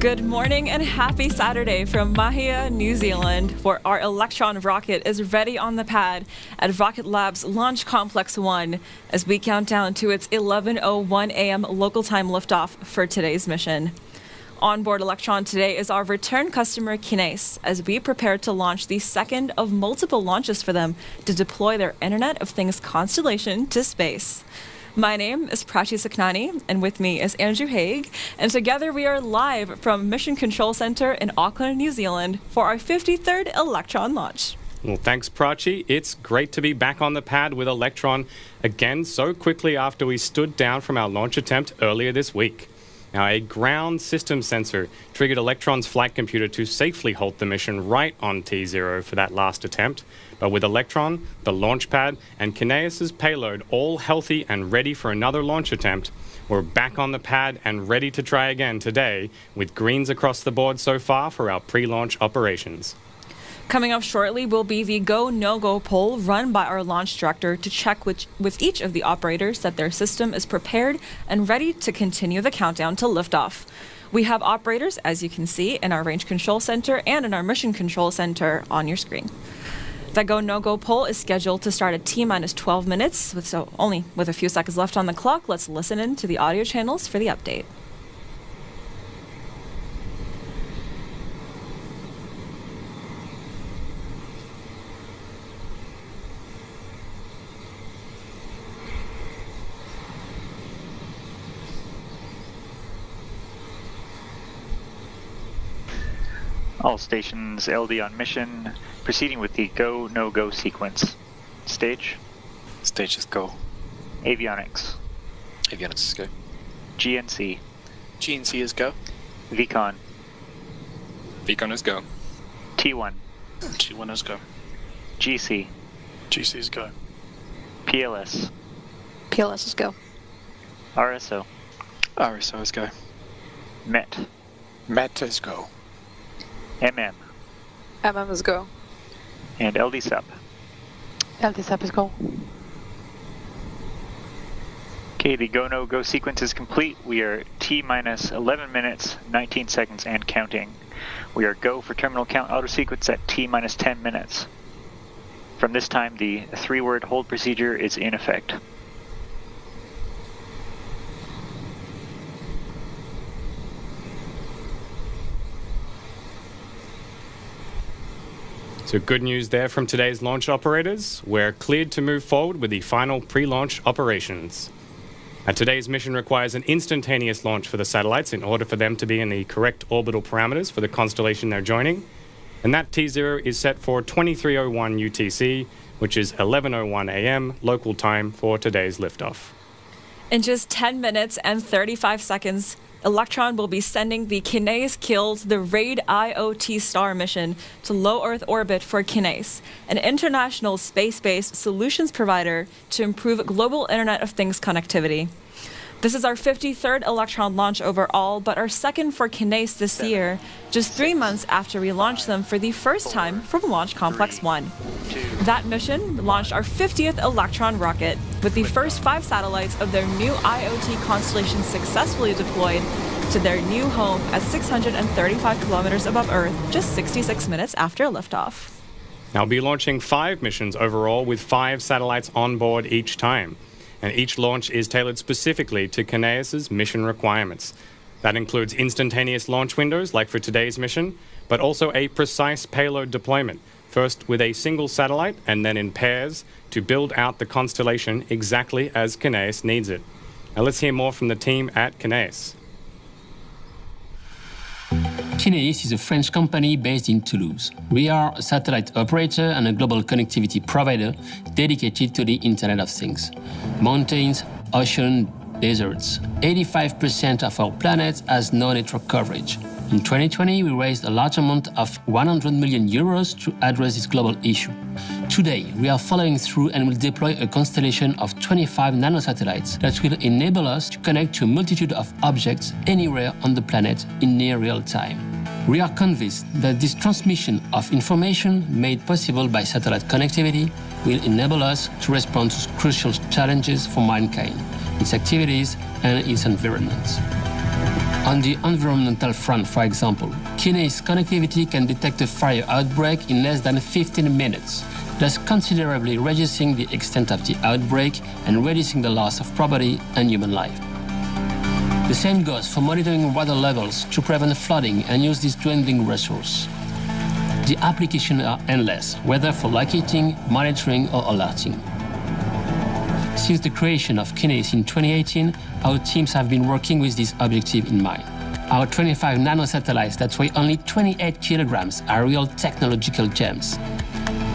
Good morning and happy Saturday from Mahia, New Zealand, where our Electron rocket is ready on the pad at Rocket Lab's Launch Complex 1 as we count down to its 11:01 a.m. local time liftoff for today's mission. On board Electron today is our return customer Kinéis as we prepare to launch the second of multiple launches for them to deploy their Internet of Things constellation to space. My name is Prachi Saknani, and with me is Andrew Haig, and together we are live from Mission Control Center in Auckland, New Zealand for our 53rd Electron launch. Well, thanks, Prachi. It's great to be back on the pad with Electron again so quickly after we stood down from our launch attempt earlier this week. Now, a ground system sensor triggered Electron's flight computer to safely halt the mission right on T0 for that last attempt. But with Electron, the launch pad, and Kinéis' payload all healthy and ready for another launch attempt, we're back on the pad and ready to try again today with greens across the board so far for our pre-launch operations. Coming up shortly will be the Go, No-Go poll run by our launch director to check with each of the operators that their system is prepared and ready to continue the countdown to liftoff. We have operators, as you can see, in our Range Control Center and in our Mission Control Center on your screen. The Go, No-Go poll is scheduled to start at T-minus 12 minutes, so only with a few seconds left on the clock. Let's listen in to the audio channels for the update. All stations LD on mission, proceeding with the Go, No-Go sequence. Stage. Stage is go. Avionics. Avionics is go. GNC. GNC is go. VCON. VCON is go. T1. T1 is go. GC. GC is go. PLS. PLS is go. RSO. RSO is go. MET. MET is go. MM. MM is go. And LDSUP. LDSUP is go. Okay, the Go, No-Go sequence is complete. We are T-minus 11 minutes, 19 seconds, and counting. We are go for terminal count auto sequence at T-minus 10 minutes. From this time, the 3-word hold procedure is in effect. So good news there from today's launch operators. We're cleared to move forward with the final pre-launch operations. Today's mission requires an instantaneous launch for the satellites in order for them to be in the correct orbital parameters for the constellation they're joining. And that T0 is set for 23:01 UTC, which is 11:01 a.m. local time for today's liftoff. In just 10 minutes and 35 seconds, Electron will be sending the Kinéis-killed the RadIOT Star mission to low Earth orbit for Kinéis, an international space-based solutions provider to improve global Internet of Things connectivity. This is our 53rd Electron launch overall, but our second for Kinéis this year, just 3 months after we launched them for the first time from Launch Complex 1. That mission launched our 50th Electron rocket, with the first 5 satellites of their new IoT constellation successfully deployed to their new home at 635 kilometers above Earth, just 66 minutes after liftoff. I'll be launching 5 missions overall with 5 satellites on board each time. And each launch is tailored specifically to Kinéis' mission requirements. That includes instantaneous launch windows, like for today's mission, but also a precise payload deployment, first with a single satellite and then in pairs to build out the constellation exactly as Kinéis needs it. Now let's hear more from the team at Kinéis. Kinéis is a French company based in Toulouse. We are a satellite operator and a global connectivity provider dedicated to the Internet of Things. Mountains, ocean, deserts. 85% of our planet has no network coverage. In 2020, we raised a large amount of 100 million euros to address this global issue. Today, we are following through and will deploy a constellation of 25 nanosatellites that will enable us to connect to a multitude of objects anywhere on the planet in near real time. We are convinced that this transmission of information made possible by satellite connectivity will enable us to respond to crucial challenges for mankind, its activities and its environments. On the environmental front, for example, Kinéis connectivity can detect a fire outbreak in less than 15 minutes, thus considerably reducing the extent of the outbreak and reducing the loss of property and human life. The same goes for monitoring water levels to prevent flooding and use this dwindling resource. The applications are endless, whether for locating, monitoring, or alerting. Since the creation of Kinéis in 2018, our teams have been working with this objective in mind. Our 25 nanosatellites that weigh only 28 kilograms are real technological gems.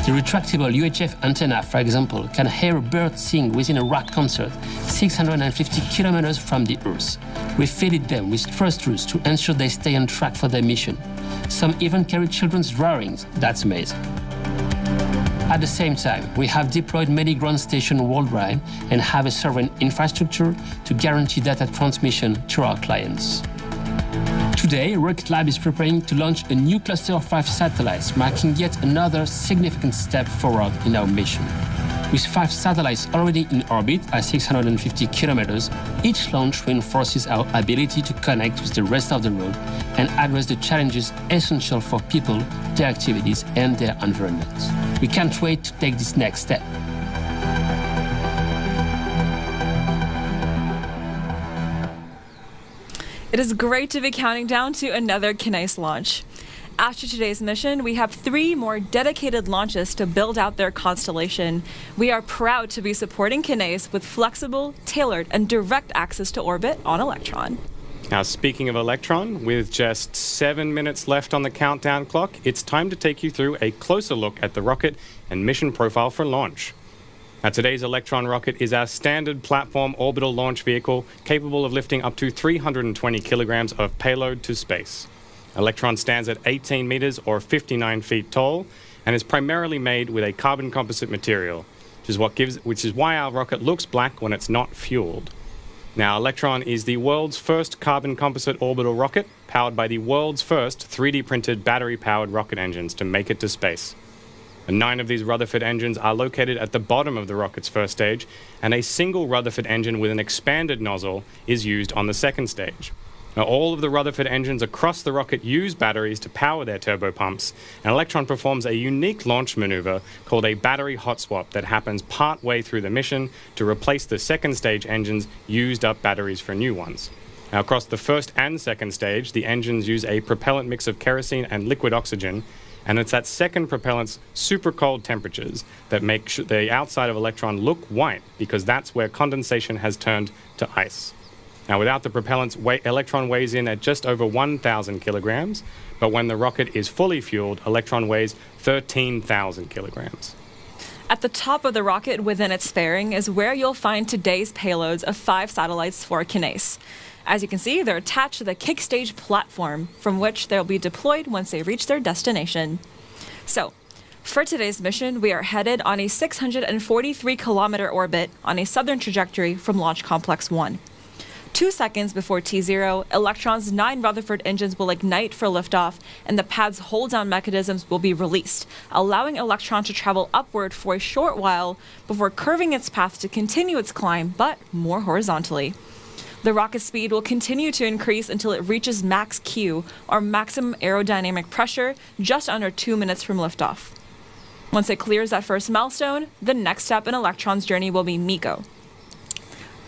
The retractable UHF antenna, for example, can hear a bird sing within a rock concert 650 kilometers from the Earth. We fitted them with thrusters to ensure they stay on track for their mission. Some even carry children's drawings. That's amazing. At the same time, we have deployed many ground stations worldwide and have a sovereign infrastructure to guarantee data transmission to our clients. Today, Rocket Lab is preparing to launch a new cluster of 5 satellites, marking yet another significant step forward in our mission. With 5 satellites already in orbit at 650 kilometers, each launch reinforces our ability to connect with the rest of the world and address the challenges essential for people, their activities, and their environment. We can't wait to take this next step. It is great to be counting down to another Kinéis launch. After today's mission, we have 3 more dedicated launches to build out their constellation. We are proud to be supporting Kinéis with flexible, tailored, and direct access to orbit on Electron. Now, speaking of Electron, with just 7 minutes left on the countdown clock, it's time to take you through a closer look at the rocket and mission profile for launch. Now, today's Electron rocket is our standard platform orbital launch vehicle capable of lifting up to 320 kilograms of payload to space. Electron stands at 18 meters or 59 feet tall and is primarily made with a carbon composite material, which is why our rocket looks black when it's not fueled. Now, Electron is the world's first carbon composite orbital rocket powered by the world's first 3D printed battery-powered rocket engines to make it to space. 9 of these Rutherford engines are located at the bottom of the rocket's first stage, and a single Rutherford engine with an expanded nozzle is used on the second stage. Now, all of the Rutherford engines across the rocket use batteries to power their turbopumps, and Electron performs a unique launch maneuver called a battery hot swap that happens part-way through the mission to replace the second stage engines' used-up batteries for new ones. Now, across the first and second stage, the engines use a propellant mix of kerosene and liquid oxygen, and it's that second propellant's super cold temperatures that make the outside of Electron look white, because that's where condensation has turned to ice. Now, without the propellants, Electron weighs in at just over 1,000 kilograms, but when the rocket is fully fueled, Electron weighs 13,000 kilograms. At the top of the rocket within its fairing is where you'll find today's payloads of 5 satellites for Kinéis. As you can see, they're attached to the kick stage platform, from which they'll be deployed once they reach their destination. So, for today's mission, we are headed on a 643-kilometer orbit on a southern trajectory from Launch Complex 1. 2 seconds before T0, Electron's 9 Rutherford engines will ignite for liftoff, and the pad's hold-down mechanisms will be released, allowing Electron to travel upward for a short while before curving its path to continue its climb, but more horizontally. The rocket speed will continue to increase until it reaches max Q, or maximum aerodynamic pressure, just under 2 minutes from liftoff. Once it clears that first milestone, the next step in Electron's journey will be MECO.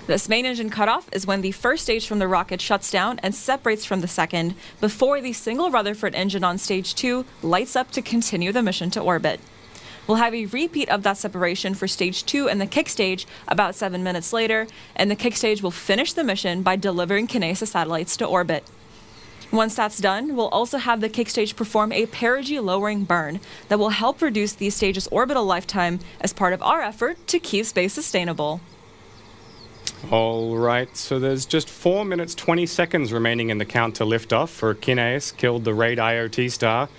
This main engine cutoff is when the first stage from the rocket shuts down and separates from the second, before the single Rutherford engine on stage 2 lights up to continue the mission to orbit. We'll have a repeat of that separation for stage 2 and the kick stage about 7 minutes later, and the kick stage will finish the mission by delivering Kinéis satellites to orbit. Once that's done, we'll also have the kick stage perform a perigee lowering burn that will help reduce these stages' orbital lifetime as part of our effort to keep space sustainable. All right, so there's just 4 minutes 20 seconds remaining in the count to liftoff for Kinéis killed the RadIOT star.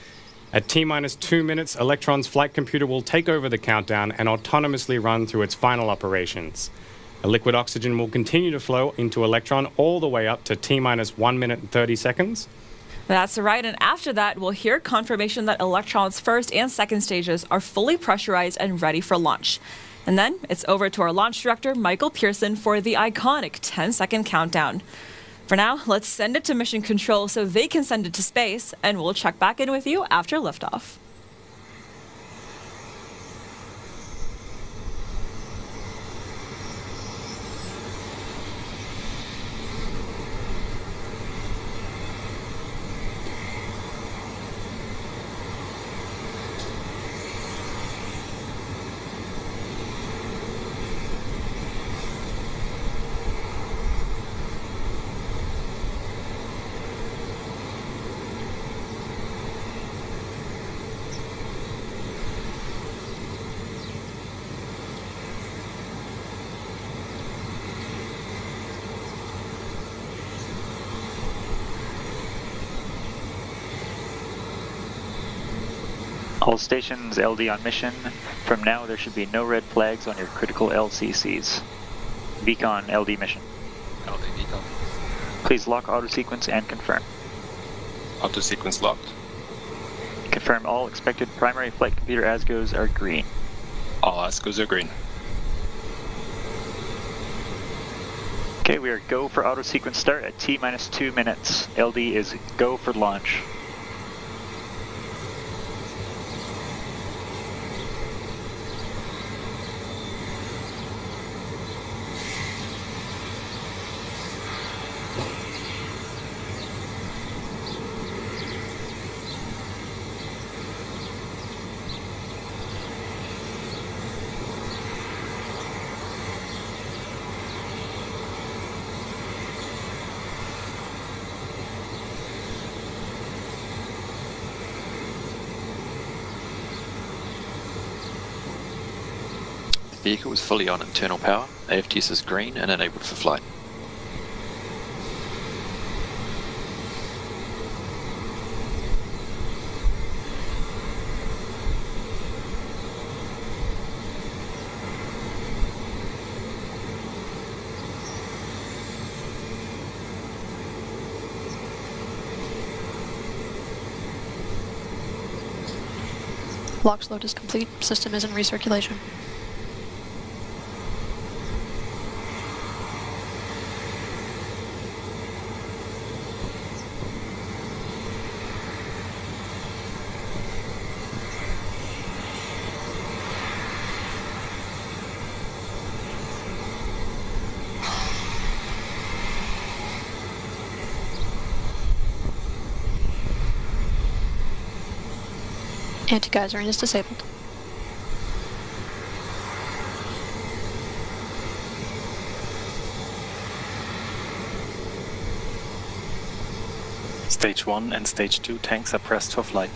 At T-minus 2 minutes, Electron's flight computer will take over the countdown and autonomously run through its final operations. A liquid oxygen will continue to flow into Electron all the way up to T-minus 1 minute and 30 seconds. That's right, and after that, we'll hear confirmation that Electron's first and second stages are fully pressurized and ready for launch. And then it's over to our launch director, Michael Pearson, for the iconic 10-second countdown. For now, let's send it to Mission Control so they can send it to space, and we'll check back in with you after liftoff. All stations LD on mission. From now, there should be no red flags on your critical LCCs. Beacon LD mission. LD Beacon. Please lock auto sequence and confirm. Auto sequence locked. Confirm all expected primary flight computer ASGOs are green. All ASCOs are green. Okay, we are go for auto sequence start at T-minus 2 minutes. LD is go for launch. The vehicle is fully on internal power, AFTS is green and enabled for flight. LOX load is complete. System is in recirculation. Anti-geysering is disabled. Stage 1 and Stage 2 tanks are pressed for flight.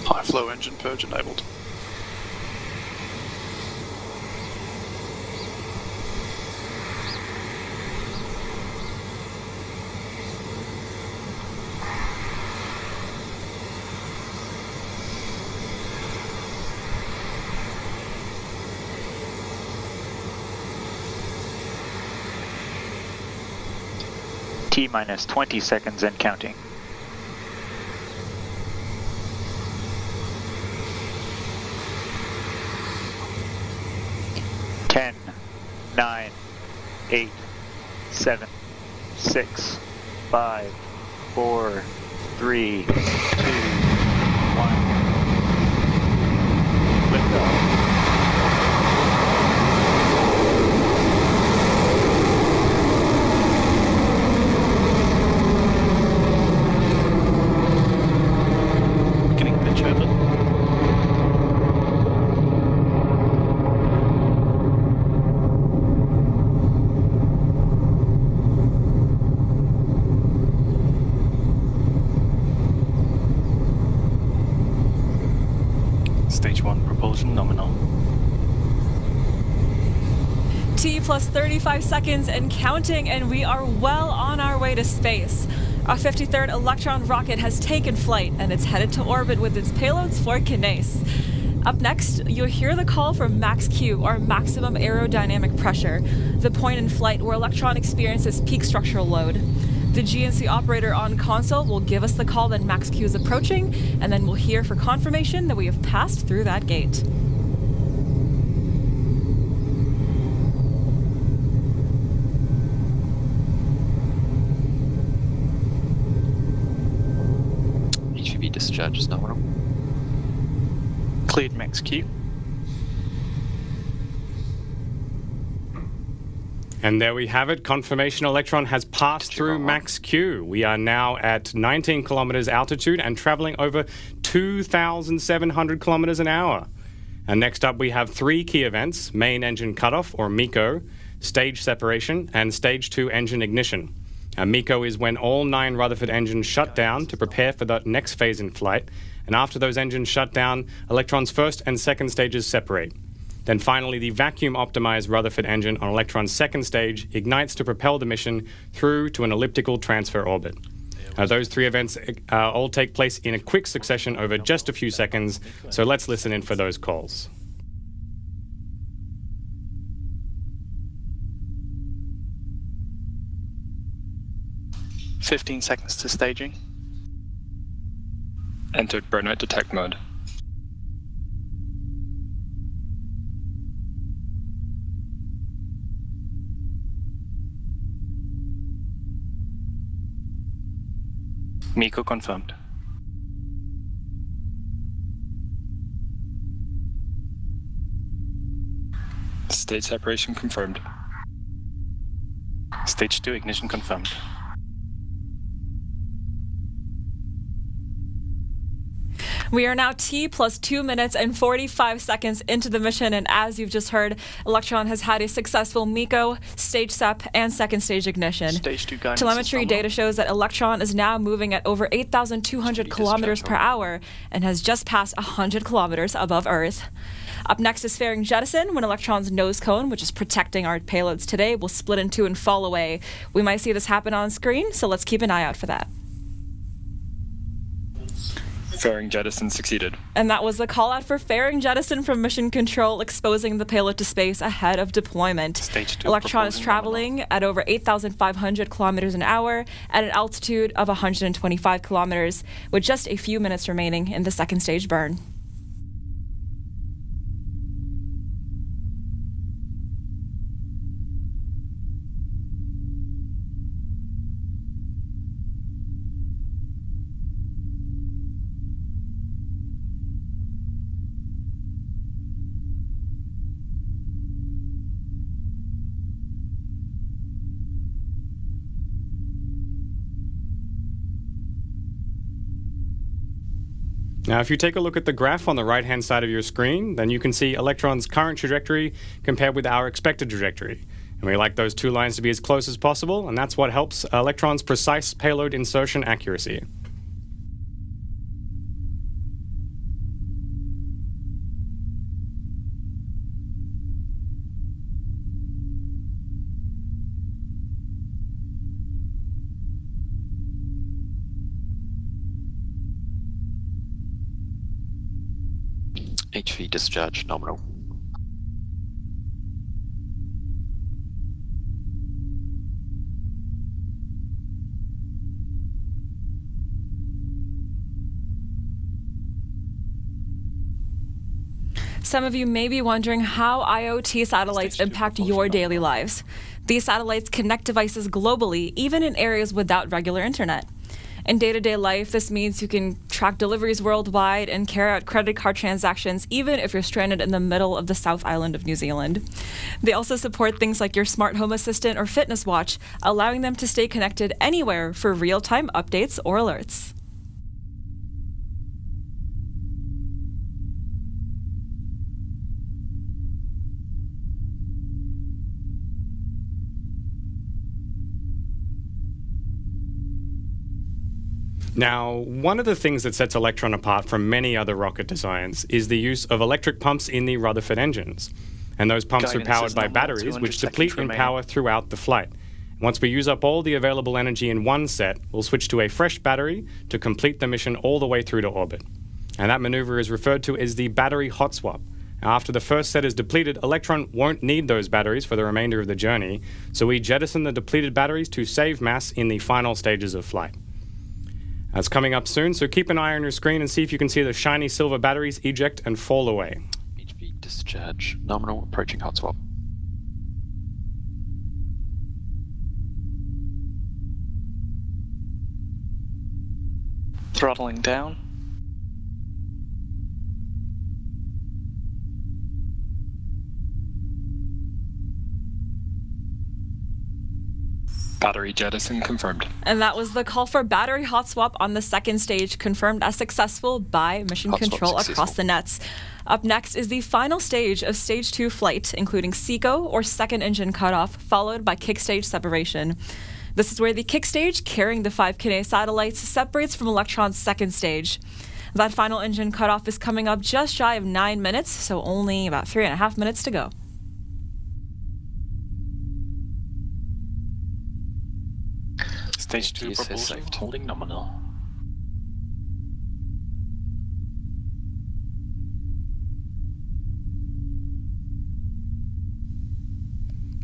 High flow engine purge enabled. T-minus 20 seconds and counting. Ten, 9, 8, 7, 6, 5, 4, 3, 2, 1. Liftoff. Stage 1 propulsion nominal. T plus 35 seconds and counting, and we are well on our way to space. Our 53rd Electron rocket has taken flight, and it's headed to orbit with its payloads for Kinéis. Up next, you'll hear the call from max Q, or maximum aerodynamic pressure, the point in flight where Electron experiences peak structural load. The GNC operator on console will give us the call that max Q is approaching, and then we'll hear for confirmation that we have passed through that gate. discharge is nominal. Cleared max Q. And there we have it. Confirmation Electron has passed through max Q. We are now at 19 kilometers altitude and traveling over 2,700 kilometers an hour. And next up, we have 3 key events: main engine cutoff, or MECO, stage separation, and stage 2 engine ignition. MECO is when all 9 Rutherford engines shut down to prepare for the next phase in flight. And after those engines shut down, Electron's first and second stages separate. Then finally, the vacuum-optimized Rutherford engine on Electron's second stage ignites to propel the mission through to an elliptical transfer orbit. Those 3 events all take place in a quick succession over just a few seconds, so let's listen in for those calls. "15 seconds to staging. Entered burnout detect mode. MECO confirmed. Stage separation confirmed. Stage 2 ignition confirmed. We are now T plus 2 minutes and 45 seconds into the mission, and as you've just heard, Electron has had a successful MECO, stage SEP, and second stage ignition. Stage 2 guidance Telemetry is data shows that Electron is now moving at over 8,200 kilometers per hour and has just passed 100 kilometers above Earth. Up next is fairing jettison, when Electron's nose cone, which is protecting our payloads today, will split in 2 and fall away. We might see this happen on screen, so let's keep an eye out for that. Fairing jettison succeeded. And that was the call out for fairing jettison from Mission Control, exposing the payload to space ahead of deployment. Stage 2 Electron is traveling at over 8,500 kilometers an hour at an altitude of 125 kilometers, with just a few minutes remaining in the second stage burn. Now, if you take a look at the graph on the right-hand side of your screen, then you can see Electron's current trajectory compared with our expected trajectory. And we like those 2 lines to be as close as possible, and that's what helps Electron's precise payload insertion accuracy. HV discharge nominal. Some of you may be wondering how IoT satellites impact your daily lives. These satellites connect devices globally, even in areas without regular internet. In day-to-day life, this means you can track deliveries worldwide and carry out credit card transactions, even if you're stranded in the middle of the South Island of New Zealand. They also support things like your smart home assistant or fitness watch, allowing them to stay connected anywhere for real-time updates or alerts. Now, one of the things that sets Electron apart from many other rocket designs is the use of electric pumps in the Rutherford engines. And those pumps are powered by batteries, which deplete in power throughout the flight. Once we use up all the available energy in one set, we'll switch to a fresh battery to complete the mission all the way through to orbit. And that maneuver is referred to as the battery hot swap. Now, after the first set is depleted, Electron won't need those batteries for the remainder of the journey, so we jettison the depleted batteries to save mass in the final stages of flight. That's coming up soon, so keep an eye on your screen and see if you can see the shiny silver batteries eject and fall away. HV discharge nominal, approaching hot swap. Throttling down. Battery jettison confirmed. And that was the call for battery hot swap on the second stage, confirmed as successful by Mission Hot swap Control across successful. the nets. Up next is the final stage of Stage 2 flight, including SECO, or second engine cutoff, followed by kick stage separation. This is where the kick stage, carrying the 5 Kinéis satellites, separates from Electron's second stage. That final engine cutoff is coming up just shy of 9 minutes, so only about 3.5 minutes to go. Stage 2 Yes, has propulsion saved. holding nominal.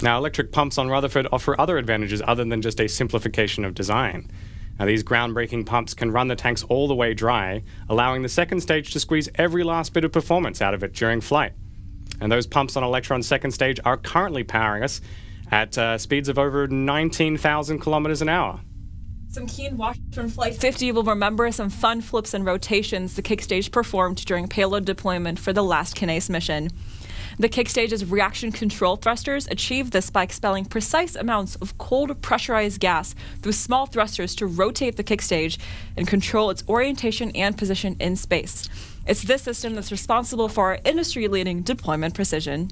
Now, electric pumps on Rutherford offer other advantages other than just a simplification of design. Now, these groundbreaking pumps can run the tanks all the way dry, allowing the second stage to squeeze every last bit of performance out of it during flight. And those pumps on Electron's second stage are currently powering us at speeds of over 19,000 kilometers an hour. Some keen watchers from Flight 50 will remember some fun flips and rotations the kick stage performed during payload deployment for the last Kinéis mission. The kick stage's reaction control thrusters achieved this by expelling precise amounts of cold pressurized gas through small thrusters to rotate the kick stage and control its orientation and position in space. It's this system that's responsible for our industry-leading deployment precision.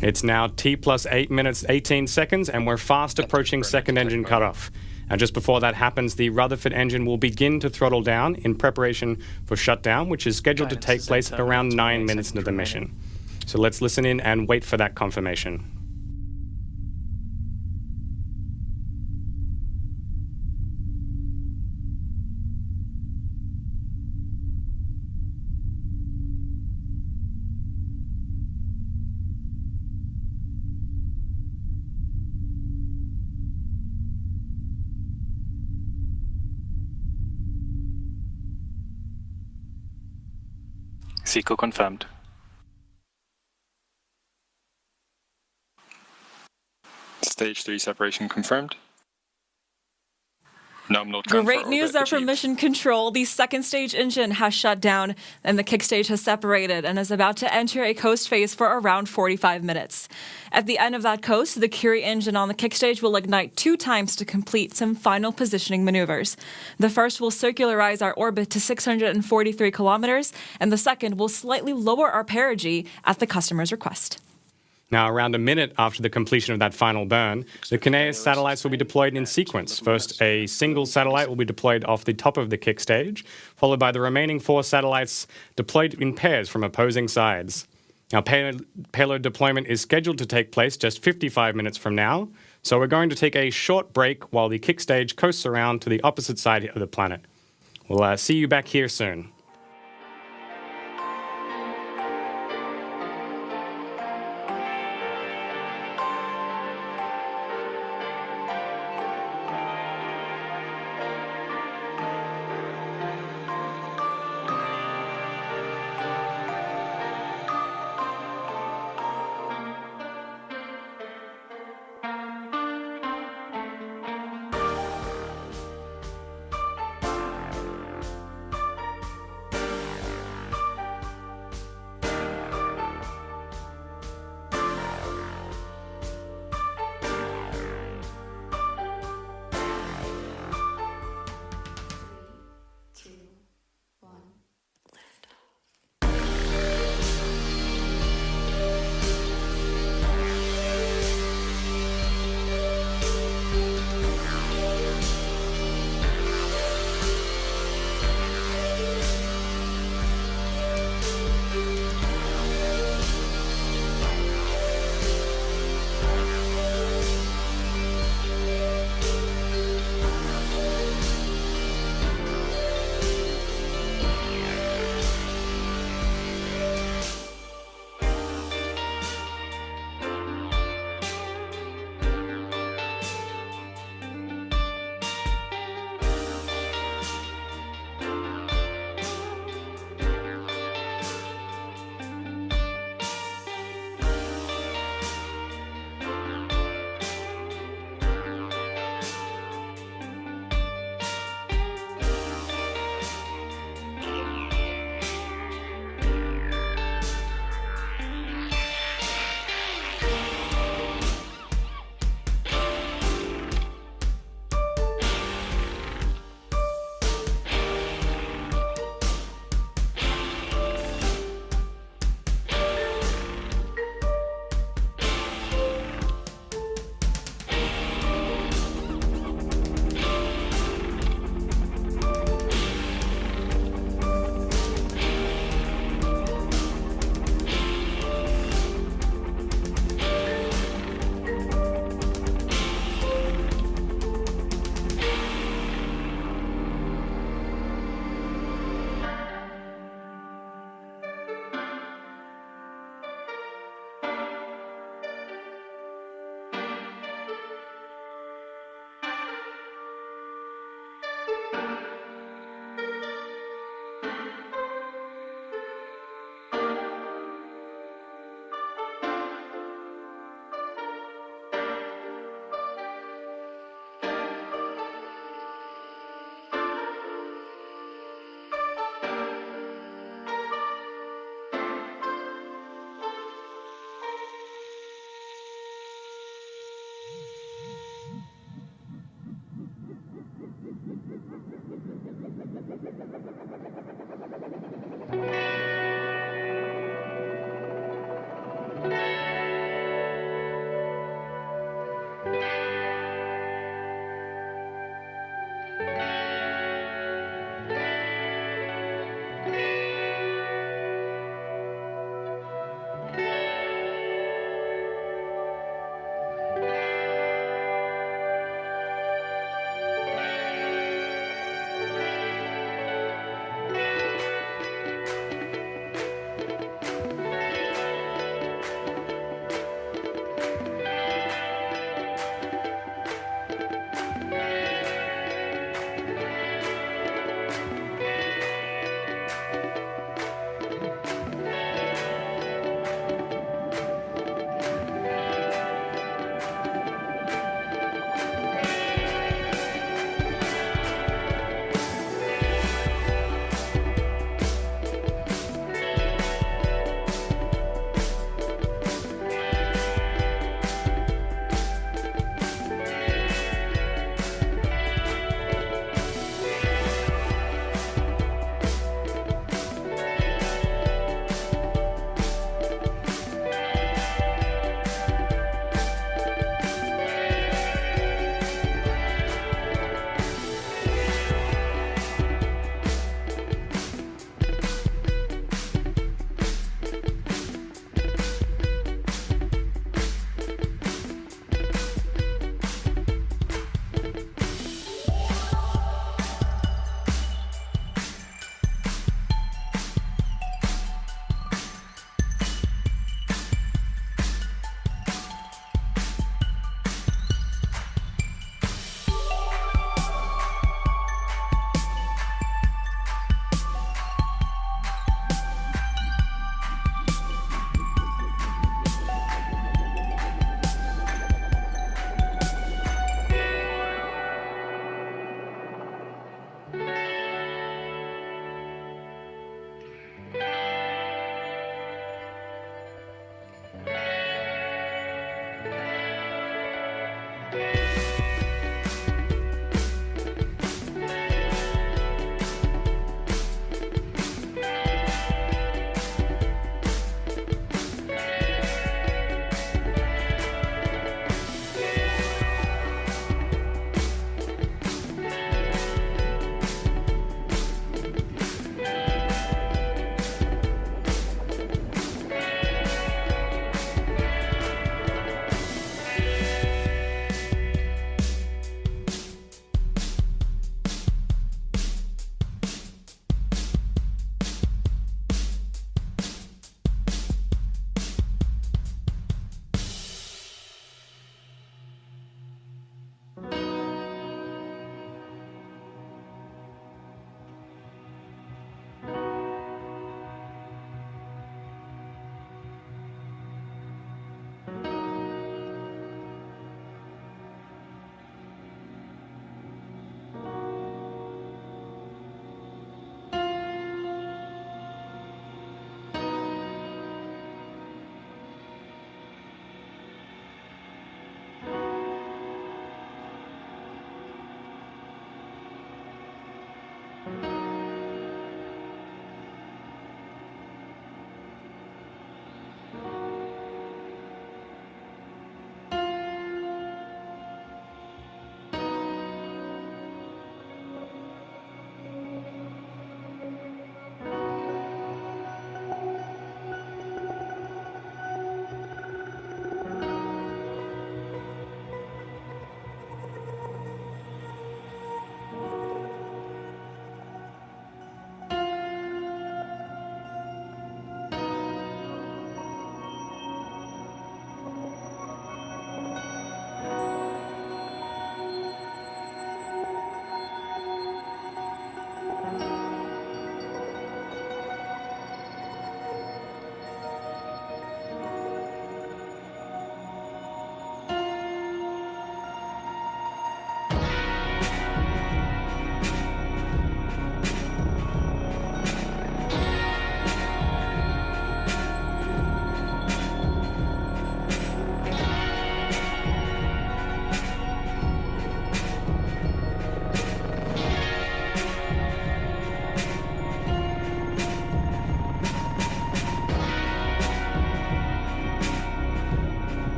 It's now T plus 8 minutes 18 seconds, and we're fast approaching second engine cutoff. Now, just before that happens, the Rutherford engine will begin to throttle down in preparation for shutdown, which is scheduled to take place at around 9 minutes into the mission. So let's listen in and wait for that confirmation. SECO confirmed. Stage 3 separation confirmed. Nominal transfer Great news orbit there from achieved. Mission Control. The second stage engine has shut down and the kick stage has separated and is about to enter a coast phase for around 45 minutes. At the end of that coast, the Curie engine on the kick stage will ignite 2 times to complete some final positioning maneuvers. The first will circularize our orbit to 643 kilometers, and the second will slightly lower our perigee at the customer's request. Now, around a minute after the completion of that final burn, the Kinéis satellites will be deployed in sequence. First, a single satellite will be deployed off the top of the kick stage, followed by the remaining 4 satellites deployed in pairs from opposing sides. Now, payload deployment is scheduled to take place just 55 minutes from now, so we're going to take a short break while the kick stage coasts around to the opposite side of the planet. We'll see you back here soon.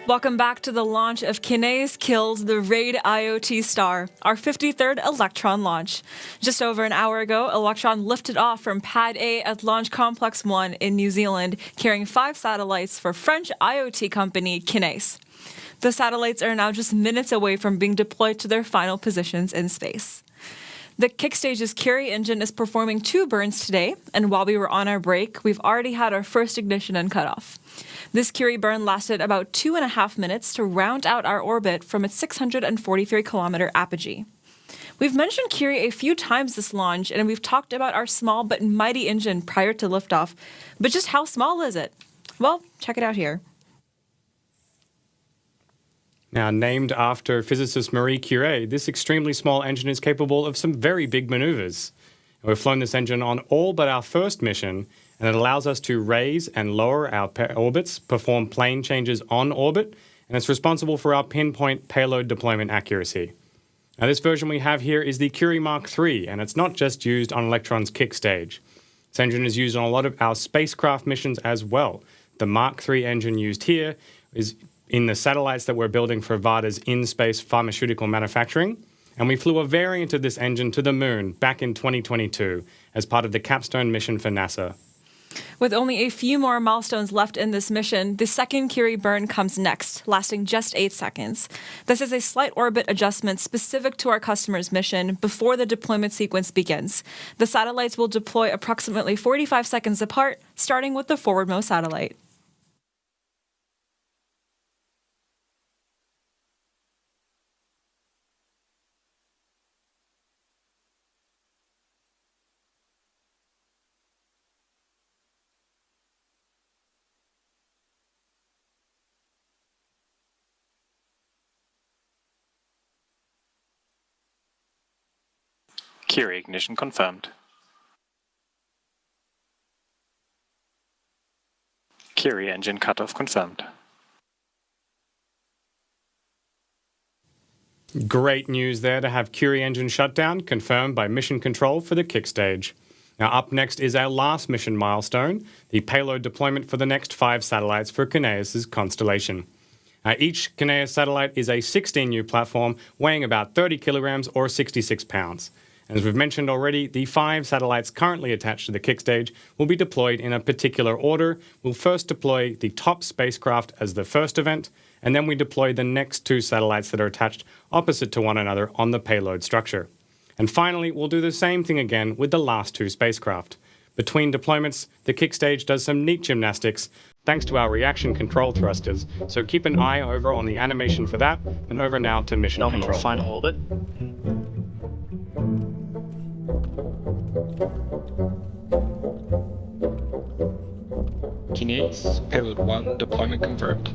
Welcome back to the launch of Kinéis killed the RadIOT star, our 53rd Electron launch. Just over an hour ago, Electron lifted off from Pad A at Launch Complex 1 in New Zealand, carrying 5 satellites for French IoT company Kinéis. The satellites are now just minutes away from being deployed to their final positions in space. The Kickstage's Curie engine is performing 2 burns today, and while we were on our break, we've already had our first ignition and cutoff. This Curie burn lasted about 2.5 minutes to round out our orbit from its 643-kilometer apogee. We've mentioned Curie a few times this launch, and we've talked about our small but mighty engine prior to liftoff. But just how small is it? Well, check it out here. Now, named after physicist Marie Curie, this extremely small engine is capable of some very big maneuvers. We've flown this engine on all but our first mission, and it allows us to raise and lower our orbits, perform plane changes on orbit, and it's responsible for our pinpoint payload deployment accuracy. Now, this version we have here is the Curie Mark III, and it's not just used on Electron's kick stage. This engine is used on a lot of our spacecraft missions as well. The Mark III engine used here is in the satellites that we're building for VADA's in-space pharmaceutical manufacturing, and we flew a variant of this engine to the moon back in 2022 as part of the Capstone mission for NASA. With only a few more milestones left in this mission, the second Curie burn comes next, lasting just 8 seconds. This is a slight orbit adjustment specific to our customer's mission before the deployment sequence begins. The satellites will deploy approximately 45 seconds apart, starting with the forwardmost satellite. Curie ignition confirmed. Curie engine cutoff confirmed. Great news there to have Curie engine shutdown confirmed by mission control for the kick stage. Now, up next is our last mission milestone, the payload deployment for the next 5 satellites for Kinéis' constellation. Each Kinéis satellite is a 16U platform weighing about 30 kilograms or 66 pounds. As we've mentioned already, the 5 satellites currently attached to the kick stage will be deployed in a particular order. We'll first deploy the top spacecraft as the first event, and then we deploy the next 2 satellites that are attached opposite to one another on the payload structure. And finally, we'll do the same thing again with the last 2 spacecraft. Between deployments, the kick stage does some neat gymnastics thanks to our reaction control thrusters, so keep an eye over on the animation for that, and over now to mission Nominal control. final orbit. Kinéis, payload 1, deployment confirmed.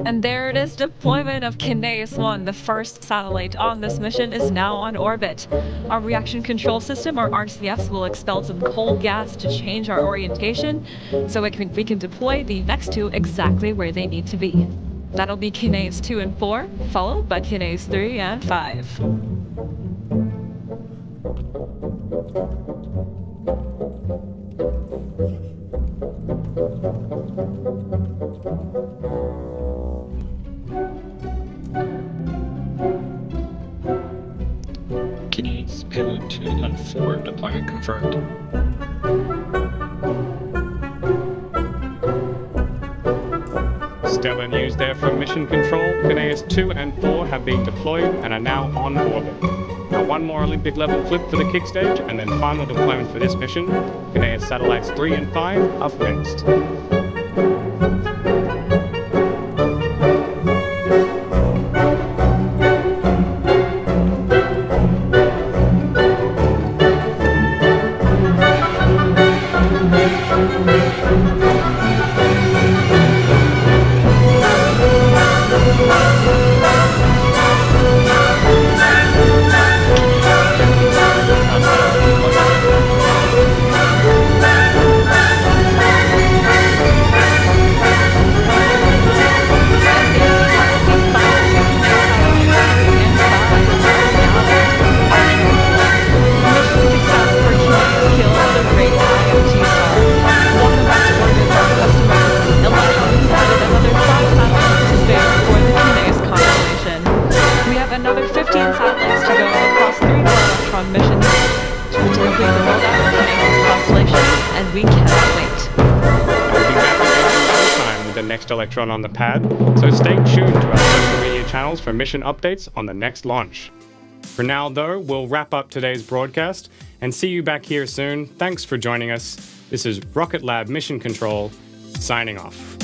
And there it is, deployment of Kinéis 1, the first satellite on this mission, is now on orbit. Our reaction control system, our RCFs, will expel some cold gas to change our orientation, so we can deploy the next 2 exactly where they need to be. That'll be Kinéis 2 and 4, followed by Kinéis 3 and 5. Kinéis, payload 2 and 4, deployment confirmed. Stellar news there from mission control. Kinéis 2 and 4 have been deployed and are now on orbit. Now, one more Olympic level flip for the kick stage, and then final deployment for this mission. Kinéis satellites 3 and 5 up next. satellites to go across 3 more Electron missions to complete the rollout of Kinéis' constellation, and we cannot wait. We'll be back again another time with the next Electron on the pad, so stay tuned to our social media channels for mission updates on the next launch. For now, though, we'll wrap up today's broadcast and see you back here soon. Thanks for joining us. This is Rocket Lab Mission Control, signing off.